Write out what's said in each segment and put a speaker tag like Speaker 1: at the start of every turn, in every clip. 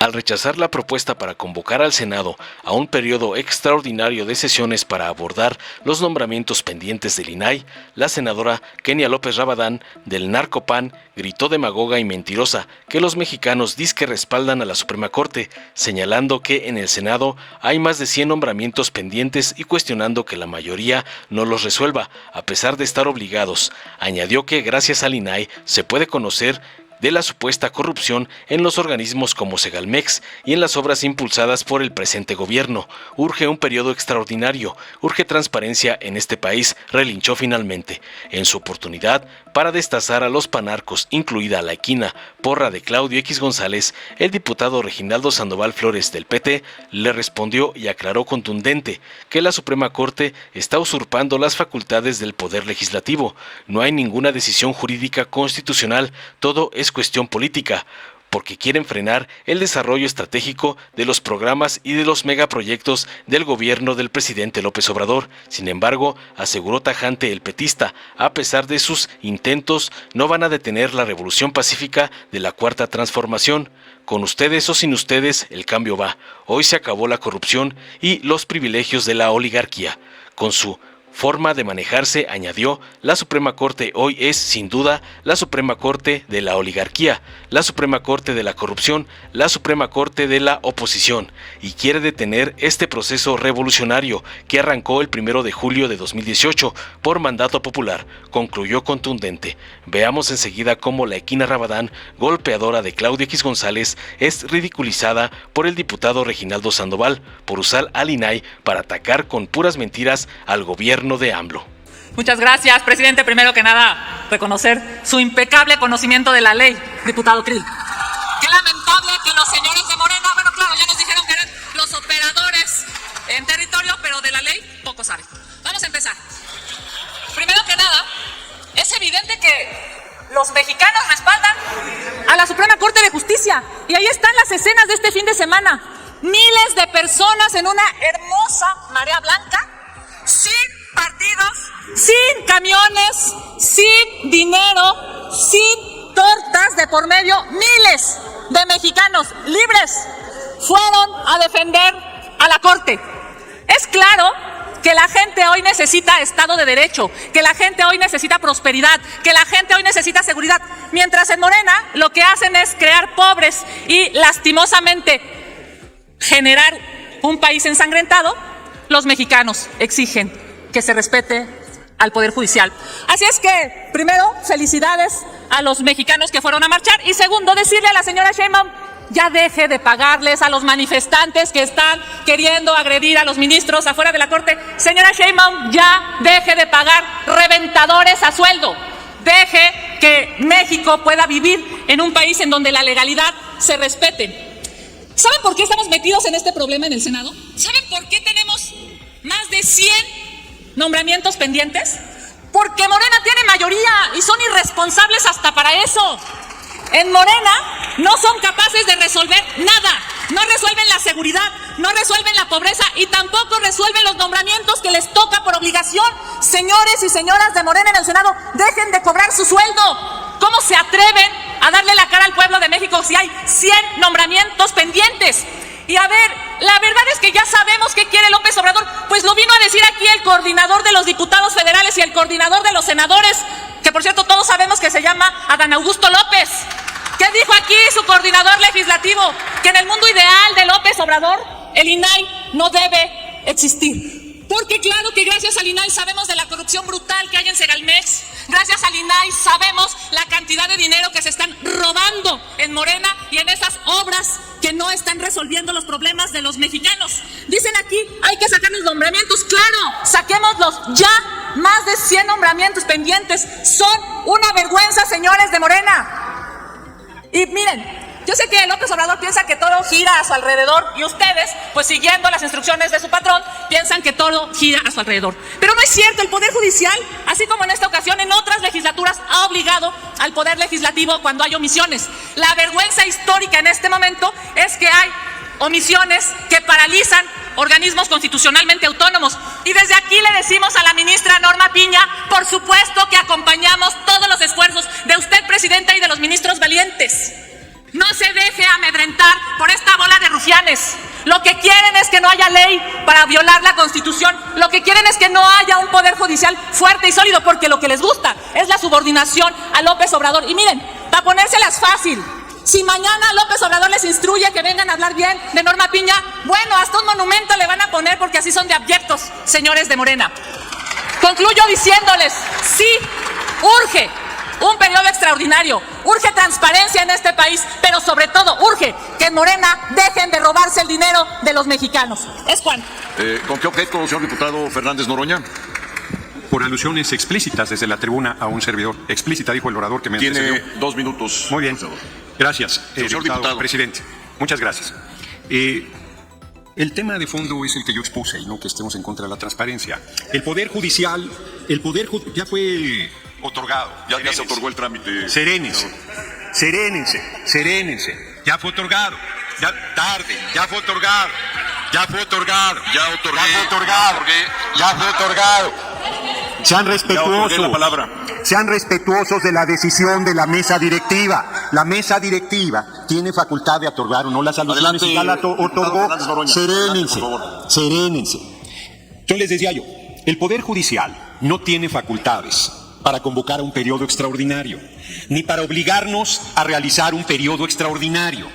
Speaker 1: Al rechazar la propuesta para convocar al Senado a un periodo extraordinario de sesiones para abordar los nombramientos pendientes del INAI, la senadora Kenia López Rabadán del Narcopan gritó demagoga y mentirosa que los mexicanos dizque respaldan a la Suprema Corte, señalando que en el Senado hay más de 100 nombramientos pendientes y cuestionando que la mayoría no los resuelva, a pesar de estar obligados. Añadió que gracias al INAI se puede conocer de la supuesta corrupción en los organismos como Segalmex y en las obras impulsadas por el presente gobierno. Urge un periodo extraordinario, urge transparencia en este país, relinchó finalmente. En su oportunidad, para destazar a los panarcos, incluida la equina porra de Claudio X González, el diputado Reginaldo Sandoval Flores del PT le respondió y aclaró contundente que la Suprema Corte está usurpando las facultades del Poder Legislativo. No hay ninguna decisión jurídica constitucional, todo es cuestión política, porque quieren frenar el desarrollo estratégico de los programas y de los megaproyectos del gobierno del presidente López Obrador. Sin embargo, aseguró tajante el petista, a pesar de sus intentos, no van a detener la revolución pacífica de la Cuarta Transformación. Con ustedes o sin ustedes, el cambio va. Hoy se acabó la corrupción y los privilegios de la oligarquía. Con su forma de manejarse, añadió, la Suprema Corte hoy es, sin duda, la Suprema Corte de la oligarquía, la Suprema Corte de la corrupción, la Suprema Corte de la oposición, y quiere detener este proceso revolucionario que arrancó el 1 de julio de 2018 por mandato popular, concluyó contundente. Veamos enseguida cómo la equina Rabadán, golpeadora de Claudio X González, es ridiculizada por el diputado Reginaldo Sandoval por usar al INAI para atacar con puras mentiras al gobierno de AMLO.
Speaker 2: Muchas gracias, presidente. Primero que nada, reconocer su impecable conocimiento de la ley, diputado Krill. Qué lamentable que los señores de Morena, bueno, claro, ya nos dijeron que eran los operadores en territorio, pero de la ley poco saben. Vamos a empezar. Primero que nada, es evidente que los mexicanos respaldan a la Suprema Corte de Justicia. Y ahí están las escenas de este fin de semana. Miles de personas en una hermosa marea blanca, sin partidos, sin camiones, sin dinero, sin tortas de por medio. Miles de mexicanos libres fueron a defender a la Corte. Es claro que la gente hoy necesita Estado de Derecho, que la gente hoy necesita prosperidad, que la gente hoy necesita seguridad. Mientras en Morena lo que hacen es crear pobres y lastimosamente generar un país ensangrentado, los mexicanos exigen que se respete al Poder Judicial. Así es que, primero, felicidades a los mexicanos que fueron a marchar, y segundo, decirle a la señora Sheinbaum, ya deje de pagarles a los manifestantes que están queriendo agredir a los ministros afuera de la Corte. Señora Sheinbaum, ya deje de pagar reventadores a sueldo. Deje que México pueda vivir en un país en donde la legalidad se respete. ¿Saben por qué estamos metidos en este problema en el Senado? ¿Saben por qué tenemos más de 100 nombramientos pendientes? Porque Morena tiene mayoría y son irresponsables hasta para eso. En Morena no son capaces de resolver nada. No resuelven la seguridad, no resuelven la pobreza y tampoco resuelven los nombramientos que les toca por obligación. Señores y señoras de Morena en el Senado, dejen de cobrar su sueldo. ¿Cómo se atreven a darle la cara al pueblo de México si hay 100 nombramientos pendientes? Y a ver, la verdad es que ya sabemos qué quiere López Obrador, pues lo vino a decir aquí el coordinador de los diputados federales y el coordinador de los senadores, que por cierto todos sabemos que se llama Adán Augusto López. ¿Qué dijo aquí su coordinador legislativo? Que en el mundo ideal de López Obrador, el INAI no debe existir. Porque claro que gracias al INAI sabemos de la corrupción brutal que hay en Segalmex. Gracias al INAI sabemos la cantidad de dinero que se están robando en Morena y en esas obras que no están resolviendo los problemas de los mexicanos. Dicen aquí, hay que sacar los nombramientos. Claro, saquémoslos ya. Más de 100 nombramientos pendientes. Son una vergüenza, señores de Morena. Y miren, yo sé que López Obrador piensa que todo gira a su alrededor y ustedes, pues siguiendo las instrucciones de su patrón, piensan que todo gira a su alrededor. Pero no es cierto, el Poder Judicial, así como en esta ocasión, en otras legislaturas, ha obligado al Poder Legislativo cuando hay omisiones. La vergüenza histórica en este momento es que hay omisiones que paralizan organismos constitucionalmente autónomos. Y desde aquí le decimos a la ministra Norma Piña, por supuesto que acompañamos todos los esfuerzos de usted, presidenta, y de los ministros valientes. No se deje amedrentar por esta marcianes. Lo que quieren es que no haya ley para violar la Constitución. Lo que quieren es que no haya un poder judicial fuerte y sólido, porque lo que les gusta es la subordinación a López Obrador. Y miren, para ponérselas fácil, si mañana López Obrador les instruye que vengan a hablar bien de Norma Piña, bueno, hasta un monumento le van a poner, porque así son de abyectos, señores de Morena. Concluyo diciéndoles, sí, urge un periodo extraordinario, urge transparencia en este país, pero sobre todo urge que en Morena dejen de robarse el dinero de los mexicanos. Es Juan.
Speaker 3: ¿Con qué objeto, señor diputado Fernández Noroña?
Speaker 4: Por alusiones explícitas desde la tribuna a un servidor. Explícita, dijo el orador que me
Speaker 3: Tiene
Speaker 4: antecedió.
Speaker 3: 2 minutos.
Speaker 4: Muy bien. Gracias,
Speaker 3: Señor diputado.
Speaker 4: presidente. Muchas gracias. El tema de fondo es el que yo expuse y no que estemos en contra de la transparencia. El Poder Judicial, ya fue otorgado.
Speaker 3: Ya se otorgó el trámite.
Speaker 4: Serénense. Ya fue otorgado. Ya tarde. Ya fue otorgado. Ya fue otorgado.
Speaker 3: Ya otorgué.
Speaker 4: Ya fue otorgado. Sean
Speaker 3: Ya otorgué la palabra.
Speaker 4: Sean respetuosos de la decisión de la mesa directiva. La mesa directiva tiene facultad de otorgar o no las alusiones.
Speaker 3: Adelante,
Speaker 4: Ya la otorgó.
Speaker 3: Fernández Noroña.
Speaker 4: Serénense.
Speaker 3: Adelante, por favor.
Speaker 4: Serénense. Yo les decía el Poder Judicial no tiene facultades para convocar a un periodo extraordinario, ni para obligarnos a realizar un periodo extraordinario.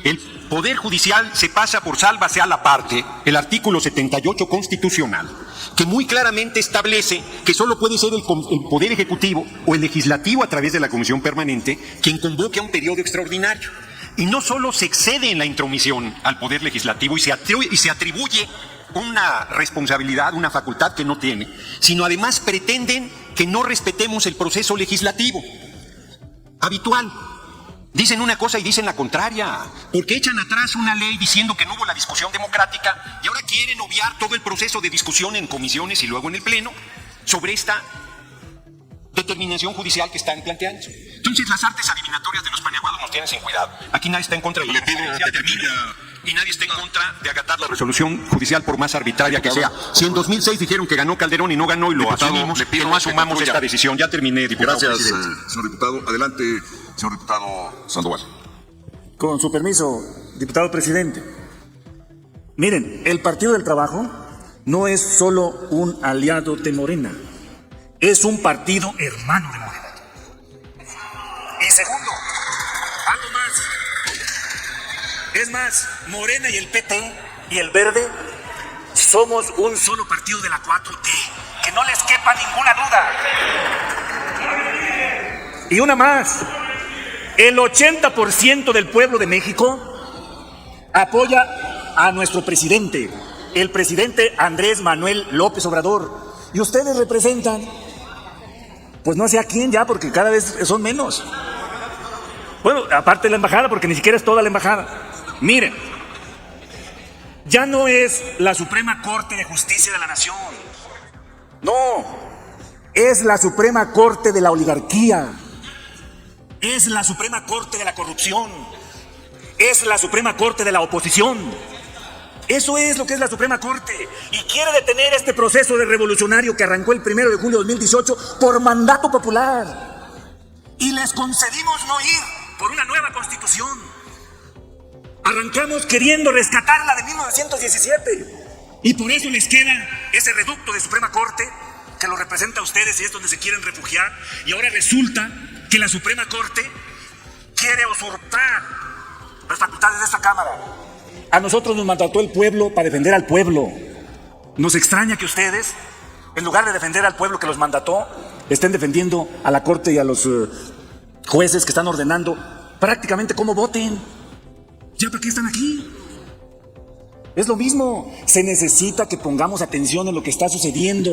Speaker 4: El Poder Judicial se pasa por sálvase a la parte el artículo 78 constitucional, que muy claramente establece que solo puede ser el Poder Ejecutivo o el Legislativo a través de la Comisión Permanente quien convoque a un periodo extraordinario. Y no solo se excede en la intromisión al Poder Legislativo y se atribuye una responsabilidad, una facultad que no tiene, sino además pretenden que no respetemos el proceso legislativo habitual. Dicen una cosa y dicen la contraria, porque echan atrás una ley diciendo que no hubo la discusión democrática y ahora quieren obviar todo el proceso de discusión en comisiones y luego en el Pleno sobre esta determinación judicial que están planteando. Entonces las artes adivinatorias de los paniaguados nos tienen sin cuidado. Aquí nadie está en contra de la transparencia y nadie está en contra de acatar la resolución judicial por más arbitraria que sea. Si en 2006 dijeron que ganó Calderón y no ganó y lo asumimos, que no asumamos esta decisión. Ya terminé, diputado.
Speaker 3: Gracias,
Speaker 4: presidente.
Speaker 3: señor diputado. Adelante, señor diputado Sandoval.
Speaker 5: Con su permiso, diputado presidente. Miren, el Partido del Trabajo no es solo un aliado de Morena, es un partido hermano de Morena. Y segundo, algo más. Es más, Morena y el PT y el Verde somos un solo partido de la 4T, que no les quepa ninguna duda. Y una más. El 80% del pueblo de México apoya a nuestro presidente, el presidente Andrés Manuel López Obrador. Y ustedes representan, pues no sé a quién ya, porque cada vez son menos. Bueno, aparte de la embajada, porque ni siquiera es toda la embajada. Miren, ya no es la Suprema Corte de Justicia de la Nación. No, es la Suprema Corte de la oligarquía. Es la Suprema Corte de la corrupción. Es la Suprema Corte de la oposición. Eso es lo que es la Suprema Corte. Y quiere detener este proceso de revolucionario que arrancó el 1 de julio de 2018 por mandato popular. Y les concedimos no ir por una nueva constitución. Arrancamos queriendo rescatar la de 1917. Y por eso les queda ese reducto de Suprema Corte que lo representa a ustedes y es donde se quieren refugiar. Y ahora resulta que la Suprema Corte quiere usurpar las facultades de esta Cámara. A nosotros nos mandató el pueblo para defender al pueblo. Nos extraña que ustedes, en lugar de defender al pueblo que los mandató, estén defendiendo a la Corte y a los jueces que están ordenando prácticamente cómo voten. ¿Ya para qué están aquí? Es lo mismo. Se necesita que pongamos atención en lo que está sucediendo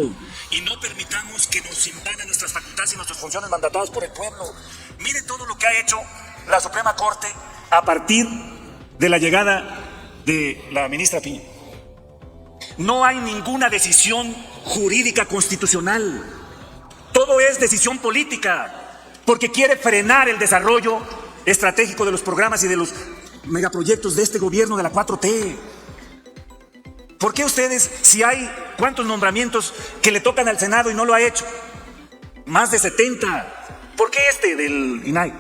Speaker 5: y no permitamos que nos invadan nuestras facultades y nuestras funciones mandatadas por el pueblo. Miren todo lo que ha hecho la Suprema Corte a partir de la llegada de la ministra Piña. No hay ninguna decisión jurídica constitucional. Todo es decisión política, porque quiere frenar el desarrollo estratégico de los programas y de los megaproyectos de este gobierno de la 4T. ¿Por qué ustedes, si hay cuántos nombramientos que le tocan al Senado y no lo ha hecho? Más de 70. ¿Por qué este del INAI?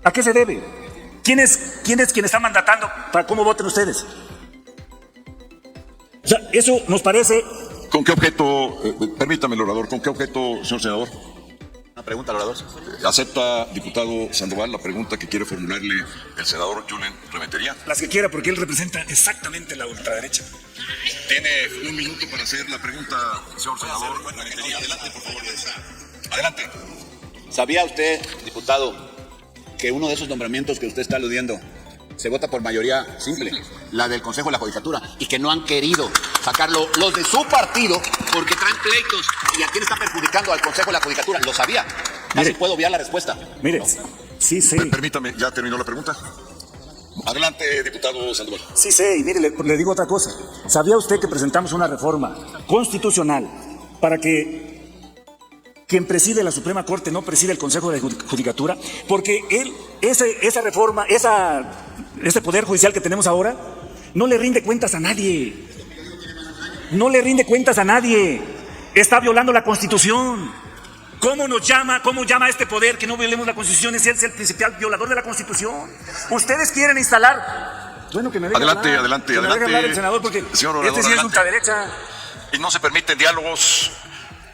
Speaker 5: ¿A qué se debe? ¿Quién es quien está mandatando para cómo voten ustedes? O sea, eso nos parece...
Speaker 3: ¿Con qué objeto, permítame el orador, con qué objeto, señor senador?
Speaker 6: Una pregunta al orador.
Speaker 3: ¿Acepta, diputado Sandoval, la pregunta que quiere formularle el senador Julen Rementería?
Speaker 5: Las que quiera, porque él representa exactamente la ultraderecha.
Speaker 3: Tiene un minuto para hacer la pregunta, señor senador Rementería. Adelante, por favor. Adelante.
Speaker 6: ¿Sabía usted, diputado, que uno de esos nombramientos que usted está aludiendo se vota por mayoría simple, la del Consejo de la Judicatura, y que no han querido sacarlo los de su partido porque traen pleitos? ¿Y a quién está perjudicando? Al Consejo de la Judicatura. ¿Lo sabía? Casi
Speaker 5: Mire.
Speaker 6: puedo obviar la respuesta.
Speaker 5: Mire, sí sé.
Speaker 3: Permítame, ¿ya terminó la pregunta? Adelante, diputado Sandoval.
Speaker 5: Sí sé, y mire, le digo otra cosa. ¿Sabía usted que presentamos una reforma constitucional para que quien preside la Suprema Corte no preside el Consejo de Judicatura? Porque esa reforma, ese poder judicial que tenemos ahora, no le rinde cuentas a nadie. No le rinde cuentas a nadie. Está violando la Constitución. ¿Cómo llama a este poder que no violemos la Constitución? Es el principal violador de la Constitución. Ustedes quieren instalar... Bueno, que me deje
Speaker 3: Adelante,
Speaker 5: hablar,
Speaker 3: adelante,
Speaker 5: que me deje
Speaker 3: adelante.
Speaker 5: hablar el senador, porque
Speaker 3: Señor orador,
Speaker 5: este sí es
Speaker 3: adelante.
Speaker 5: ultraderecha.
Speaker 3: Y no se permiten diálogos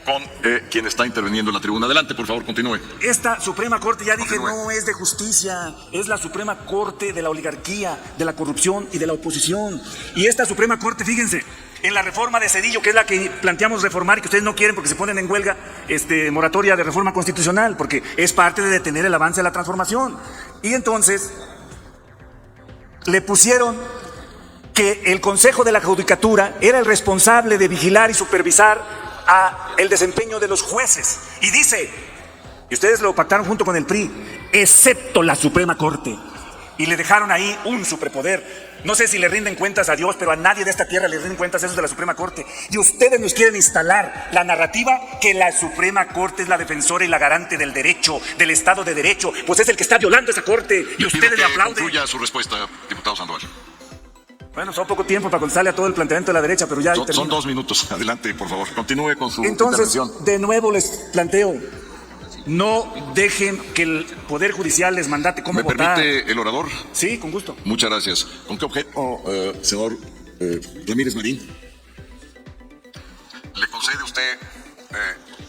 Speaker 3: con quien está interviniendo en la tribuna. Adelante, por favor, continúe.
Speaker 5: Esta Suprema Corte, ya dije,
Speaker 3: Continúe.
Speaker 5: no es de justicia, es la Suprema Corte de la oligarquía, de la corrupción y de la oposición. Y esta Suprema Corte, fíjense, en la reforma de Zedillo, que es la que planteamos reformar y que ustedes no quieren porque se ponen en huelga, moratoria de reforma constitucional, porque es parte de detener el avance de la transformación. Y entonces le pusieron que el Consejo de la Judicatura era el responsable de vigilar y supervisar el desempeño de los jueces. Y dice, y ustedes lo pactaron junto con el PRI, excepto la Suprema Corte. Y le dejaron ahí un superpoder. No sé si le rinden cuentas a Dios, pero a nadie de esta tierra le rinden cuentas esos de la Suprema Corte. Y ustedes nos quieren instalar la narrativa que la Suprema Corte es la defensora y la garante del derecho, del Estado de Derecho. Pues es el que está violando esa Corte. Y ustedes le aplauden.
Speaker 3: Concluya su respuesta, diputado Sandoval.
Speaker 5: Bueno, son poco tiempo para contestarle a todo el planteamiento de la derecha, pero ya ahí
Speaker 3: Son
Speaker 5: termino.
Speaker 3: 2 minutos. Adelante, por favor. Continúe con su
Speaker 5: Entonces,
Speaker 3: intervención.
Speaker 5: de nuevo les planteo, no dejen que el Poder Judicial les mandate cómo
Speaker 3: ¿Me
Speaker 5: votar.
Speaker 3: permite el orador?
Speaker 5: Sí, con gusto.
Speaker 3: Muchas gracias. ¿Con qué objeto, senador Ramírez Marín? ¿Le concede usted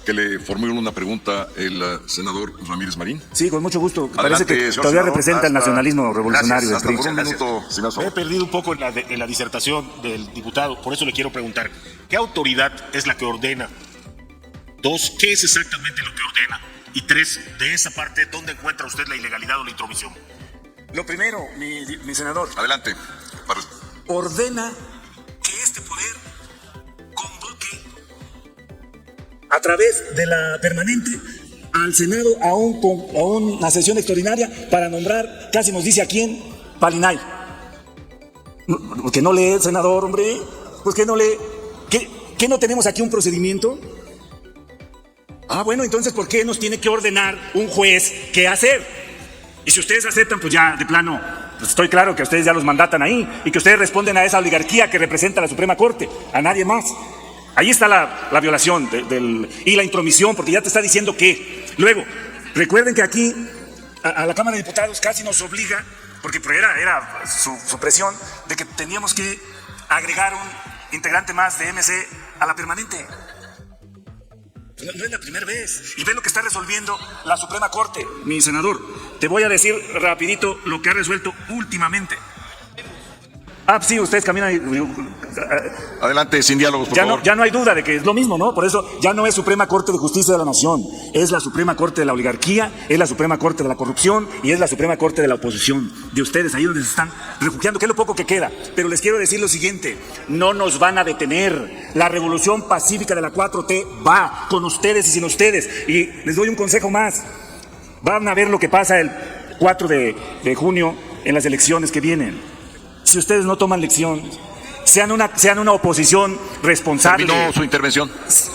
Speaker 3: que le formule una pregunta el senador Ramírez Marín?
Speaker 5: Sí, con mucho gusto.
Speaker 3: Adelante,
Speaker 5: Parece que
Speaker 3: señor
Speaker 5: todavía
Speaker 3: senador.
Speaker 5: representa el
Speaker 3: Hasta-
Speaker 5: nacionalismo revolucionario
Speaker 3: Gracias.
Speaker 5: del
Speaker 3: Hasta
Speaker 5: PRI.
Speaker 3: por un minuto, si me hace
Speaker 7: Me he
Speaker 3: favor.
Speaker 7: perdido un poco en la disertación del diputado, por eso le quiero preguntar, ¿qué autoridad es la que ordena? 2, ¿qué es exactamente lo que ordena? Y 3, de esa parte, ¿dónde encuentra usted la ilegalidad o la intromisión?
Speaker 5: Lo primero, mi senador,
Speaker 3: Adelante. Para-
Speaker 5: ordena que este poder convoque a través de la permanente al Senado a una sesión extraordinaria para nombrar, casi nos dice a quién, Palinay. ¿Por qué no lee el senador, hombre? Pues que no lee. ¿Qué no tenemos aquí un procedimiento? Ah, bueno, entonces, ¿por qué nos tiene que ordenar un juez qué hacer? Y si ustedes aceptan, pues ya, de plano, pues estoy claro que ustedes ya los mandatan ahí y que ustedes responden a esa oligarquía que representa la Suprema Corte, a nadie más. Ahí está la violación y la intromisión, porque ya te está diciendo que. Luego, recuerden que aquí, a la Cámara de Diputados casi nos obliga, porque era su presión, de que teníamos que agregar un integrante más de MC a la permanente. No es la primera vez. Y ve lo que está resolviendo la Suprema Corte. Mi senador, te voy a decir rapidito lo que ha resuelto últimamente. Ah, sí, ustedes caminan
Speaker 3: Adelante, sin diálogos, por favor.
Speaker 5: ya no hay duda de que es lo mismo, ¿no? Por eso ya no es Suprema Corte de Justicia de la Nación. Es la Suprema Corte de la oligarquía, es la Suprema Corte de la corrupción y es la Suprema Corte de la oposición. De ustedes, ahí donde se están refugiando, que es lo poco que queda. Pero les quiero decir lo siguiente, no nos van a detener. La revolución pacífica de la 4T va con ustedes y sin ustedes. Y les doy un consejo más. Van a ver lo que pasa el 4 de junio en las elecciones que vienen. Si ustedes no toman lección, sean una oposición responsable.
Speaker 3: Terminó su intervención.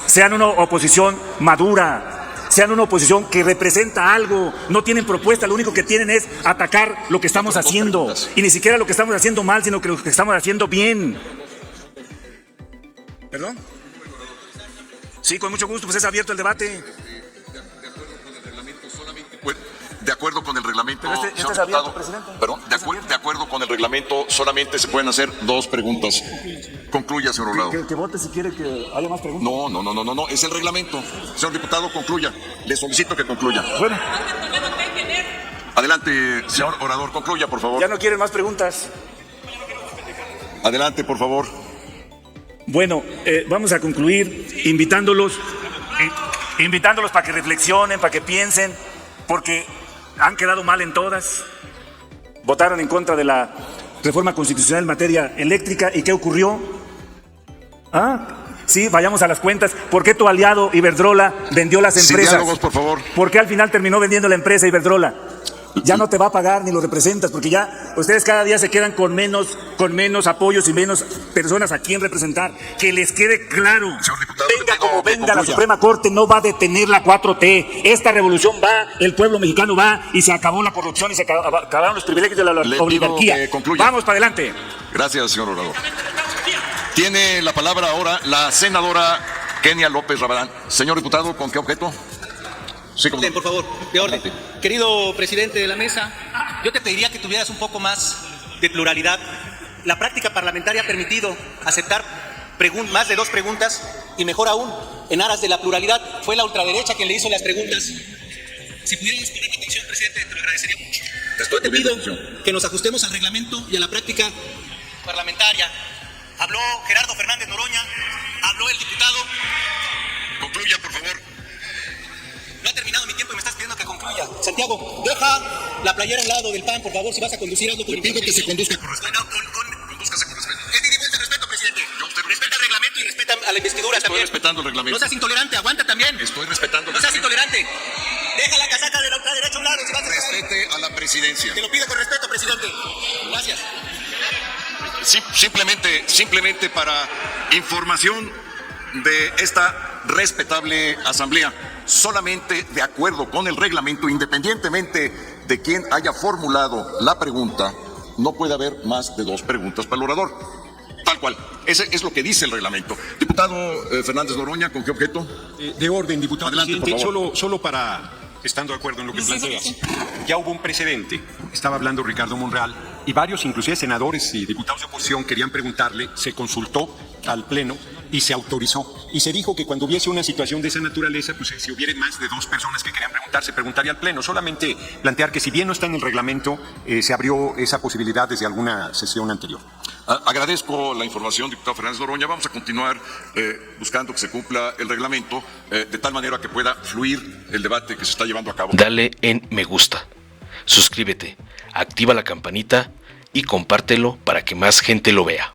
Speaker 5: Sean una oposición madura, sean una oposición que representa algo, no tienen propuesta, lo único que tienen es atacar lo que estamos haciendo, y ni siquiera lo que estamos haciendo mal, sino que lo que estamos haciendo bien. ¿Perdón? Sí, con mucho gusto, pues es abierto el debate.
Speaker 3: de acuerdo con el reglamento,
Speaker 5: Pero
Speaker 3: señor
Speaker 5: este es abierto,
Speaker 3: diputado,
Speaker 5: presidente.
Speaker 3: perdón, de acuerdo con el reglamento, solamente se pueden hacer 2 preguntas. Concluya, señor Obrador.
Speaker 5: Que vote si quiere que haya más preguntas.
Speaker 3: No, es el reglamento. Señor diputado, concluya. Le solicito que concluya.
Speaker 5: Bueno,
Speaker 3: Adelante, señor orador, concluya, por favor.
Speaker 5: ya no quieren más preguntas.
Speaker 3: Adelante, por favor.
Speaker 5: Bueno, vamos a concluir invitándolos para que reflexionen, para que piensen, porque han quedado mal en todas. Votaron en contra de la reforma constitucional en materia eléctrica. ¿Y qué ocurrió? Sí, vayamos a las cuentas. ¿Por qué tu aliado Iberdrola vendió las
Speaker 3: Sin
Speaker 5: empresas?
Speaker 3: diálogos, por favor.
Speaker 5: ¿Por qué al final terminó vendiendo la empresa Iberdrola? Ya no te va a pagar ni lo representas, porque ya ustedes cada día se quedan con menos apoyos y menos personas a quien representar. Que les quede claro,
Speaker 3: Señor diputado,
Speaker 5: venga
Speaker 3: le pido
Speaker 5: como
Speaker 3: que
Speaker 5: venga, la
Speaker 3: concluya.
Speaker 5: Suprema Corte no va a detener la 4T. Esta revolución va, el pueblo mexicano va, y se acabó la corrupción y se acabaron los privilegios de la
Speaker 3: Le pido
Speaker 5: oligarquía.
Speaker 3: que concluya.
Speaker 5: Vamos para adelante.
Speaker 3: Gracias, señor orador. Tiene la palabra ahora la senadora Kenia López Rabadán. Señor diputado, ¿con qué objeto? Sí, como...
Speaker 8: Por favor, de orden. Querido presidente de la mesa, yo te pediría que tuvieras un poco más de pluralidad. La práctica parlamentaria ha permitido aceptar más de 2 preguntas y mejor aún, en aras de la pluralidad, fue la ultraderecha quien le hizo las preguntas. Si pudieras poner atención, presidente, te lo agradecería mucho. Yo te pido que nos ajustemos al reglamento y a la práctica parlamentaria. Habló Gerardo Fernández Noroña, habló el diputado.
Speaker 3: Concluya, por favor.
Speaker 8: No ha terminado mi tiempo y me estás pidiendo que concluya. Santiago, deja la playera al lado del PAN, por favor, si vas a conducir algo con
Speaker 3: Le pido que se conduzca con respeto.
Speaker 8: Condúzcase con respeto. Es de ida y vuelta, respeto, presidente. Respeta el reglamento y respeta a la investidura
Speaker 3: Estoy
Speaker 8: también.
Speaker 3: respetando el reglamento.
Speaker 8: No seas intolerante, aguanta también.
Speaker 3: Estoy respetando el
Speaker 8: No seas
Speaker 3: reglamento.
Speaker 8: intolerante. Deja la casaca de la ultraderecha a un lado si vas a estar ahí.
Speaker 3: Respete a la presidencia.
Speaker 8: Te lo pido con respeto, presidente. Gracias.
Speaker 3: Simplemente para información de esta respetable asamblea, solamente de acuerdo con el reglamento, independientemente de quién haya formulado la pregunta, no puede haber más de 2 preguntas para el orador. Tal cual. Ese es lo que dice el reglamento. Diputado Fernández Noroña, ¿con qué objeto?
Speaker 4: De orden, diputado
Speaker 3: Adelante,
Speaker 4: presidente,
Speaker 3: por favor.
Speaker 4: solo para, estando de acuerdo en lo que planteas, ya hubo un precedente, estaba hablando Ricardo Monreal, y varios, inclusive senadores y diputados de oposición, querían preguntarle, se consultó al Pleno y se autorizó. Y se dijo que cuando hubiese una situación de esa naturaleza, pues si hubiera más de 2 personas que querían preguntar, se preguntaría al Pleno. Solamente plantear que si bien no está en el reglamento, se abrió esa posibilidad desde alguna sesión anterior.
Speaker 3: Agradezco la información, diputado Fernández Noroña. Vamos a continuar buscando que se cumpla el reglamento de tal manera que pueda fluir el debate que se está llevando a cabo.
Speaker 1: Dale en me gusta, suscríbete, activa la campanita y compártelo para que más gente lo vea.